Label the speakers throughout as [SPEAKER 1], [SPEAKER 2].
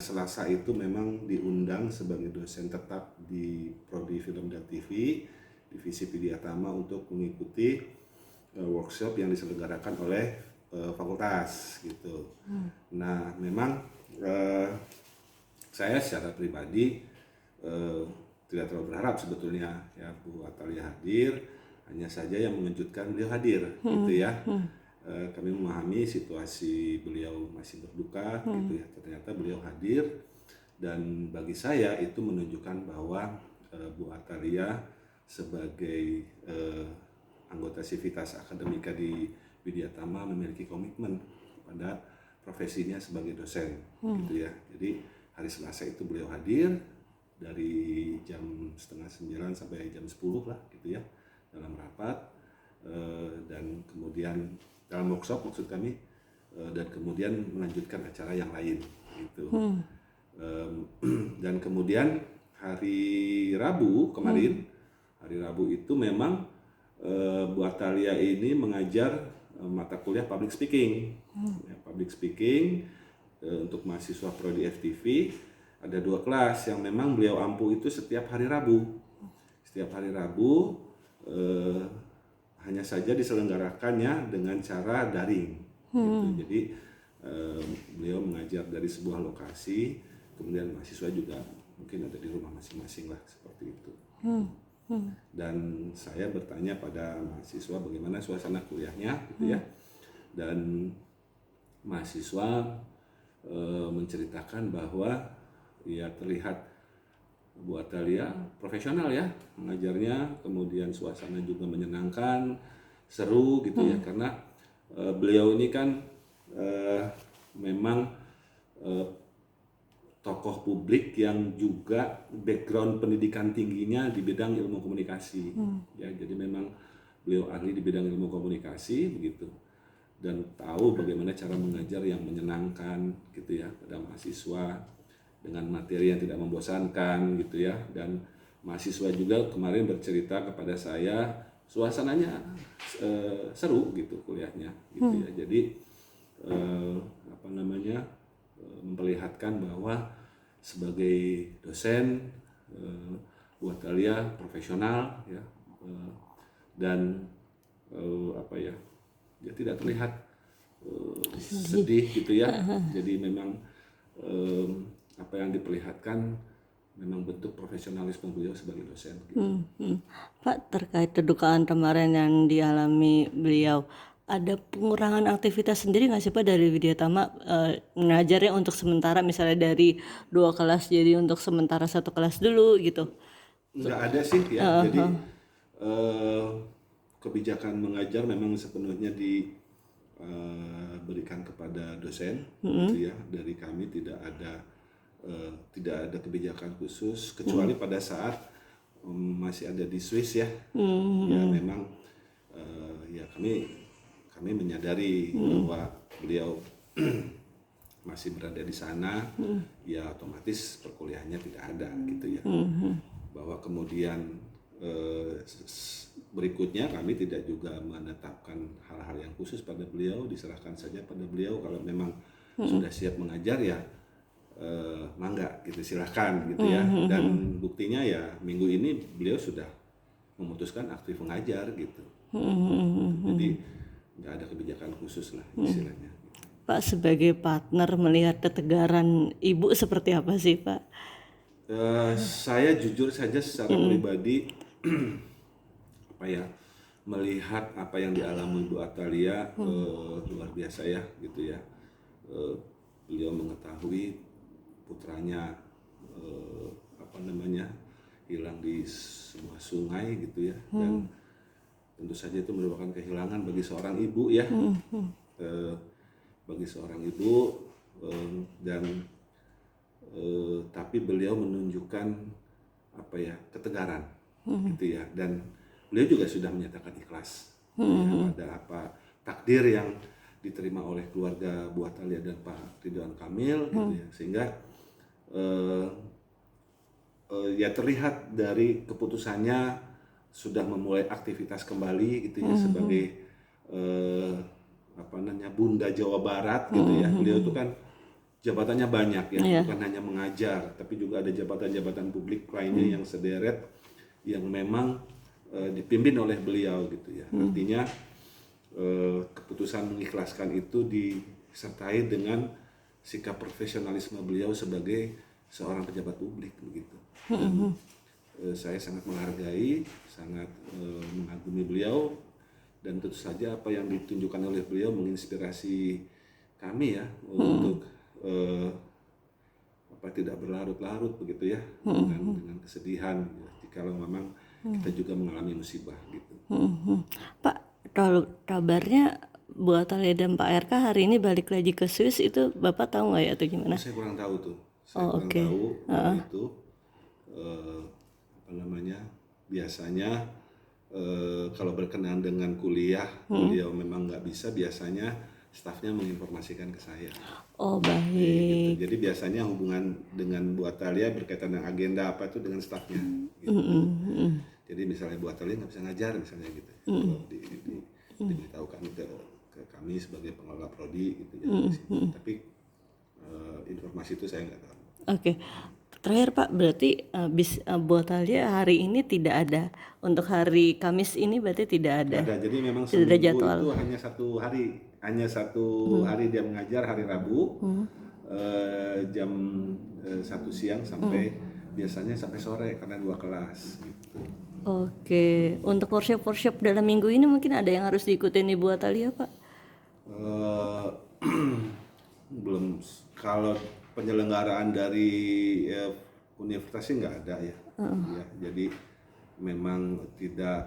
[SPEAKER 1] Selasa itu memang diundang sebagai dosen tetap di Prodi Film dan TV Divisi Widyatama untuk mengikuti workshop yang diselenggarakan oleh fakultas gitu. Nah, memang saya secara pribadi tidak terlalu berharap sebetulnya ya Bu Atalia hadir, hanya saja yang mengejutkan beliau hadir gitu ya. Kami memahami situasi beliau masih berduka gitu ya, ternyata beliau hadir dan bagi saya itu menunjukkan bahwa Bu Atalia sebagai anggota Sivitas Akademika di Widyatama memiliki komitmen pada profesinya sebagai dosen gitu ya. Jadi hari Selasa itu beliau hadir dari jam 8:30 sampai jam 10 lah gitu ya dalam rapat dan kemudian dalam workshop maksud kami dan kemudian melanjutkan acara yang lain gitu. Dan kemudian hari Rabu kemarin, hari Rabu itu memang Bu Atalia ini mengajar mata kuliah public speaking. Ya, public speaking untuk mahasiswa Prodi FTV ada 2 kelas yang memang beliau ampu itu setiap hari Rabu. Setiap hari Rabu hanya saja diselenggarakannya dengan cara daring. Gitu. Jadi beliau mengajar dari sebuah lokasi, kemudian mahasiswa juga mungkin ada di rumah masing-masing lah seperti itu. Dan saya bertanya pada mahasiswa bagaimana suasana kuliahnya, gitu ya. Dan mahasiswa menceritakan bahwa ya terlihat Bu Atalia profesional ya mengajarnya, kemudian suasana juga menyenangkan, seru gitu ya, karena beliau ini kan memang tokoh publik yang juga background pendidikan tingginya di bidang ilmu komunikasi ya, jadi memang beliau ahli di bidang ilmu komunikasi begitu dan tahu bagaimana cara mengajar yang menyenangkan gitu ya pada mahasiswa dengan materi yang tidak membosankan gitu ya. Dan mahasiswa juga kemarin bercerita kepada saya suasananya seru gitu kuliahnya gitu ya. Jadi memperlihatkan bahwa sebagai dosen Bu Atalia profesional ya dan dia tidak terlihat sedih gitu ya. Jadi memang apa yang diperlihatkan memang bentuk profesionalisme beliau sebagai dosen. Gitu.
[SPEAKER 2] Pak, terkait kedukaan kemarin yang dialami beliau, ada pengurangan aktivitas sendiri nggak sih Pak dari Widyatama mengajarnya untuk sementara misalnya dari 2 kelas jadi untuk sementara 1 kelas dulu gitu?
[SPEAKER 1] Nggak ada sih ya. Jadi kebijakan mengajar memang sepenuhnya diberikan kepada dosen, gitu ya. Dari kami tidak ada kebijakan khusus kecuali pada saat masih ada di Swiss ya. Ya memang ya kami menyadari bahwa beliau masih berada di sana, ya otomatis perkuliahannya tidak ada gitu ya. Bahwa kemudian berikutnya kami tidak juga menetapkan hal-hal yang khusus pada beliau, diserahkan saja pada beliau kalau memang sudah siap mengajar ya mangga gitu silahkan gitu ya. Dan buktinya ya minggu ini beliau sudah memutuskan aktif mengajar gitu. Jadi nggak ada kebijakan khusus lah istilahnya.
[SPEAKER 2] Pak sebagai partner melihat ketegaran Ibu seperti apa sih Pak?
[SPEAKER 1] Saya jujur saja secara pribadi melihat apa yang dialami Bu Atalia luar biasa ya gitu ya. Beliau mengetahui putranya hilang di sebuah sungai gitu ya, dan tentu saja itu merupakan kehilangan bagi seorang ibu ya, bagi seorang ibu dan tapi beliau menunjukkan ketegaran gitu ya, dan beliau juga sudah menyatakan ikhlas pada takdir yang diterima oleh keluarga Bu Atalia dan Pak Ridwan Kamil gitu ya, sehingga ya terlihat dari keputusannya sudah memulai aktivitas kembali gitu ya sebagai Bunda Jawa Barat gitu ya. Beliau itu kan jabatannya banyak ya,
[SPEAKER 2] Iya.
[SPEAKER 1] bukan hanya mengajar, tapi juga ada jabatan-jabatan publik lainnya yang sederet yang memang dipimpin oleh beliau gitu ya. Artinya keputusan mengikhlaskan itu disertai dengan sikap profesionalisme beliau sebagai seorang pejabat publik begitu. Dan, saya sangat menghargai, sangat mengagumi beliau, dan tentu saja apa yang ditunjukkan oleh beliau menginspirasi kami ya untuk tidak berlarut-larut begitu ya dengan kesedihan ya, jikalau memang kita juga mengalami musibah gitu.
[SPEAKER 2] Pak, kalau kabarnya Bu Atalia dan Pak RK hari ini balik lagi ke Swiss, itu Bapak tahu nggak ya atau gimana?
[SPEAKER 1] Saya kurang tahu tuh, saya
[SPEAKER 2] Oh,
[SPEAKER 1] kurang
[SPEAKER 2] oke.
[SPEAKER 1] tahu kalau itu apa namanya, biasanya kalau berkenaan dengan kuliah beliau memang nggak bisa, biasanya stafnya menginformasikan ke saya.
[SPEAKER 2] Oh,
[SPEAKER 1] Gitu.
[SPEAKER 2] baik.
[SPEAKER 1] Jadi biasanya hubungan dengan Bu Atalia berkaitan dengan agenda apa itu dengan stafnya. Gitu. Jadi misalnya Bu Atalia nggak bisa ngajar misalnya gitu. Kalau diberitahukan ke kami sebagai pengelola prodi gitu ya. Di sini. Tapi informasi itu saya nggak tahu.
[SPEAKER 2] Oke. Terakhir Pak, berarti Bu Atalia hari ini tidak ada. Untuk hari Kamis ini berarti tidak ada.
[SPEAKER 1] Nggak ada. Jadi memang
[SPEAKER 2] Tidak ada
[SPEAKER 1] seminggu
[SPEAKER 2] jadwal.
[SPEAKER 1] itu hanya satu hari dia mengajar, hari Rabu jam 1 siang sampai biasanya sampai sore karena 2 kelas gitu.
[SPEAKER 2] Oke. Untuk workshop dalam minggu ini mungkin ada yang harus diikutin Ibu Atalia Pak?
[SPEAKER 1] Eh, belum, kalau penyelenggaraan dari universitas sih nggak ada ya. Ya, jadi memang tidak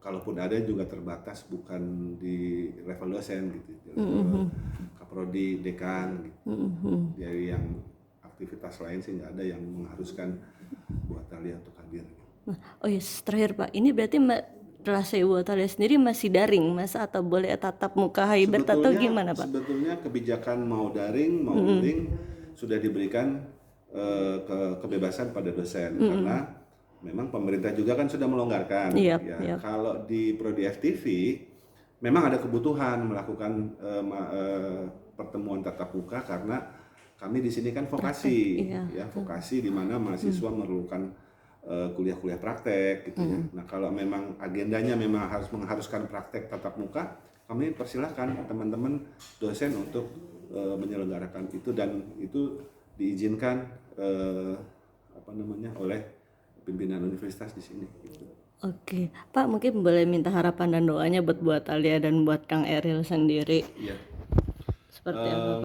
[SPEAKER 1] kalaupun ada juga terbatas, bukan di level dosen gitu, di level kaprodi, dekan gitu. Dari yang aktivitas lain sih nggak ada yang mengharuskan Bu Atalia untuk hadir.
[SPEAKER 2] Oh iya, terakhir Pak, ini berarti kelas Ibu Atalia sendiri masih daring Mas, atau boleh tatap muka hybrid atau gimana Pak?
[SPEAKER 1] Sebetulnya kebijakan mau daring mau luring sudah diberikan kebebasan pada dosen karena memang pemerintah juga kan sudah melonggarkan.
[SPEAKER 2] Yap,
[SPEAKER 1] Ya,
[SPEAKER 2] yap.
[SPEAKER 1] kalau di Prodi FTV memang ada kebutuhan melakukan pertemuan tatap muka karena kami di sini kan vokasi, ya vokasi di mana mahasiswa memerlukan kuliah-kuliah praktek gitu ya. Nah kalau memang agendanya memang harus mengharuskan praktek tatap muka, kami persilahkan teman-teman dosen untuk menyelenggarakan itu, dan itu diizinkan oleh pimpinan universitas di sini. Gitu.
[SPEAKER 2] Oke, Pak, mungkin boleh minta harapan dan doanya buat Bu Atalia dan buat Kang Eril sendiri.
[SPEAKER 1] Iya.
[SPEAKER 2] Seperti apa?